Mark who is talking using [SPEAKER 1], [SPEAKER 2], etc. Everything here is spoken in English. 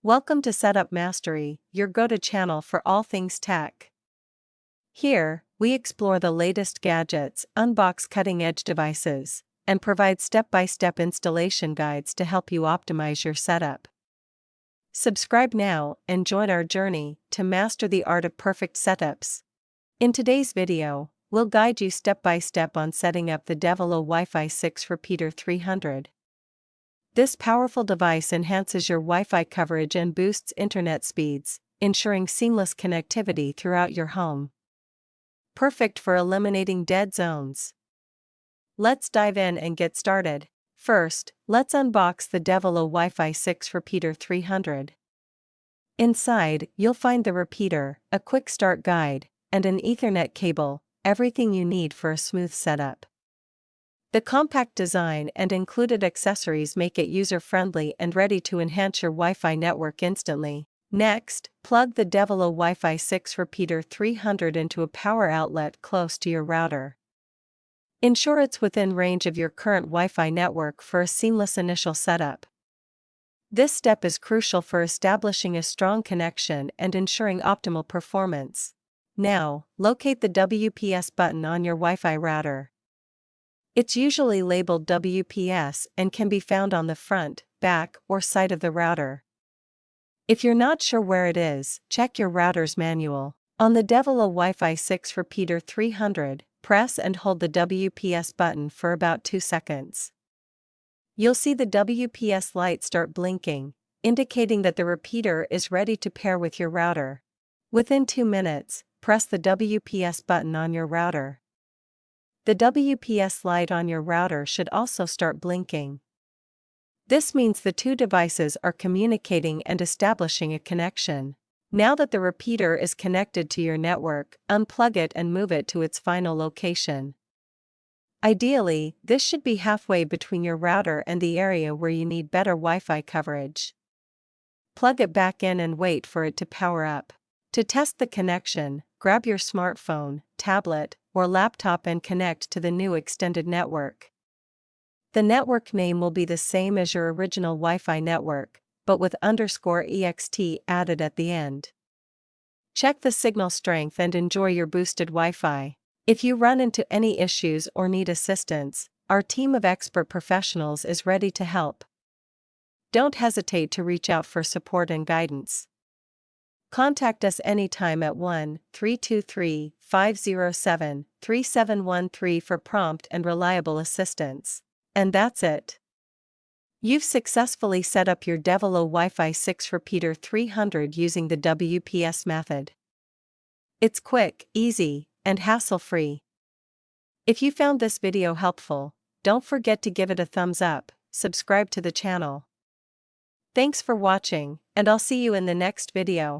[SPEAKER 1] Welcome to Setup Mastery, your go-to channel for all things tech. Here, we explore the latest gadgets, unbox cutting-edge devices, and provide step-by-step installation guides to help you optimize your setup. Subscribe now and join our journey to master the art of perfect setups. In today's video, we'll guide you step-by-step on setting up the Devolo WiFi 6 Repeater 300. This powerful device enhances your Wi-Fi coverage and boosts internet speeds, ensuring seamless connectivity throughout your home. Perfect for eliminating dead zones. Let's dive in and get started. First, let's unbox the Devolo WiFi 6 Repeater 300. Inside, you'll find the repeater, a quick start guide, and an Ethernet cable, everything you need for a smooth setup. The compact design and included accessories make it user-friendly and ready to enhance your Wi-Fi network instantly. Next, plug the Devolo WiFi 6 Repeater 300 into a power outlet close to your router. Ensure it's within range of your current Wi-Fi network for a seamless initial setup. This step is crucial for establishing a strong connection and ensuring optimal performance. Now, locate the WPS button on your Wi-Fi router. It's usually labeled WPS and can be found on the front, back, or side of the router. If you're not sure where it is, check your router's manual. On the Devolo WiFi 6 Repeater 300, press and hold the WPS button for about 2 seconds. You'll see the WPS light start blinking, indicating that the repeater is ready to pair with your router. Within 2 minutes, press the WPS button on your router. The WPS light on your router should also start blinking. This means the two devices are communicating and establishing a connection. Now that the repeater is connected to your network, unplug it and move it to its final location. Ideally, this should be halfway between your router and the area where you need better Wi-Fi coverage. Plug it back in and wait for it to power up. To test the connection, grab your smartphone, tablet, or laptop and connect to the new extended network. The network name will be the same as your original Wi-Fi network, but with _ext added at the end. Check the signal strength and enjoy your boosted Wi-Fi. If you run into any issues or need assistance, our team of expert professionals is ready to help. Don't hesitate to reach out for support and guidance. Contact us anytime at 1-323-507-3713 for prompt and reliable assistance. And that's it. You've successfully set up your Devolo WiFi 6 Repeater 300 using the WPS method. It's quick, easy, and hassle-free. If you found this video helpful, don't forget to give it a thumbs up, subscribe to the channel. Thanks for watching, and I'll see you in the next video.